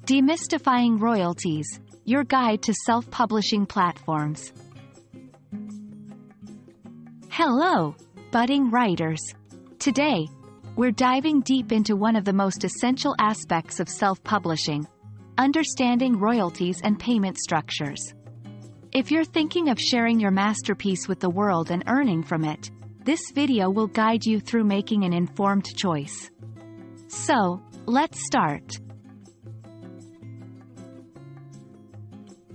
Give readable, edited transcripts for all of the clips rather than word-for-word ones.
Demystifying Royalties, your guide to self-publishing platforms. Hello, budding writers. Today, we're diving deep into one of the most essential aspects of self-publishing, understanding royalties and payment structures. If you're thinking of sharing your masterpiece with the world and earning from it, this video will guide you through making an informed choice. So, let's start.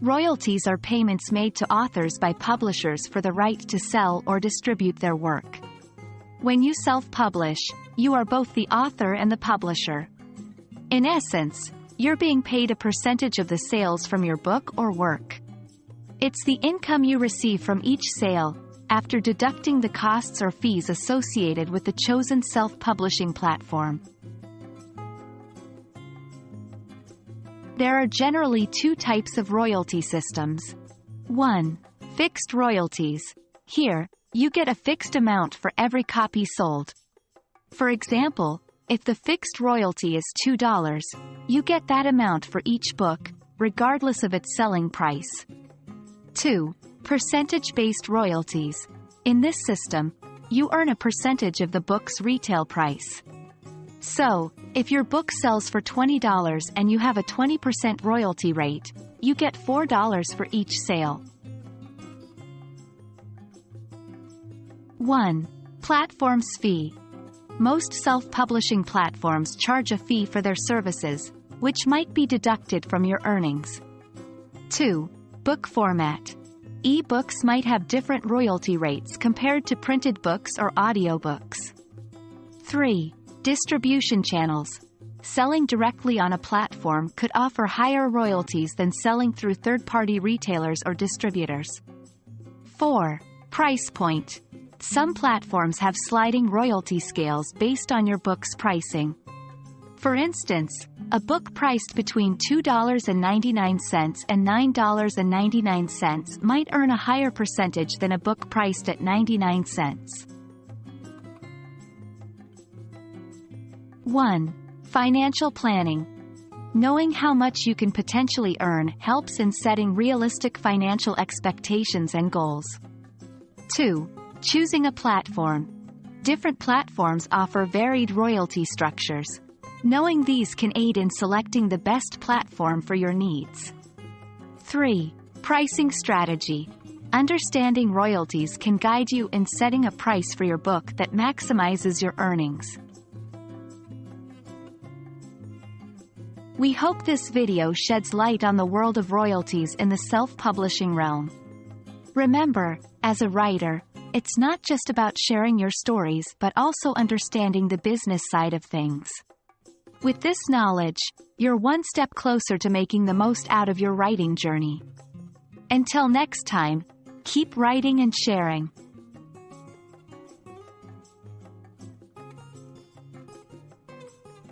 Royalties are payments made to authors by publishers for the right to sell or distribute their work. When you self-publish, you are both the author and the publisher. In essence, you're being paid a percentage of the sales from your book or work. It's the income you receive from each sale, after deducting the costs or fees associated with the chosen self-publishing platform. There are generally two types of royalty systems. 1. Fixed royalties. Here, you get a fixed amount for every copy sold. For example, if the fixed royalty is $2, you get that amount for each book, regardless of its selling price. 2. Percentage-based royalties. In this system, you earn a percentage of the book's retail price. So, if your book sells for $20 and you have a 20% royalty rate, you get $4 for each sale. 1. Platform's fee. Most self-publishing platforms charge a fee for their services, which might be deducted from your earnings. 2. Book format. E-books might have different royalty rates compared to printed books or audiobooks. 3. Distribution channels. Selling directly on a platform could offer higher royalties than selling through third-party retailers or distributors. 4. Price point. Some platforms have sliding royalty scales based on your book's pricing. For instance, a book priced between $2.99 and $9.99 might earn a higher percentage than a book priced at 99 cents. 1. Financial planning. Knowing how much you can potentially earn helps in setting realistic financial expectations and goals. 2. Choosing a platform. Different platforms offer varied royalty structures. Knowing these can aid in selecting the best platform for your needs. 3. Pricing strategy. Understanding royalties can guide you in setting a price for your book that maximizes your earnings. We hope this video sheds light on the world of royalties in the self-publishing realm. Remember, as a writer, it's not just about sharing your stories but also understanding the business side of things. With this knowledge, you're one step closer to making the most out of your writing journey. Until next time, keep writing and sharing.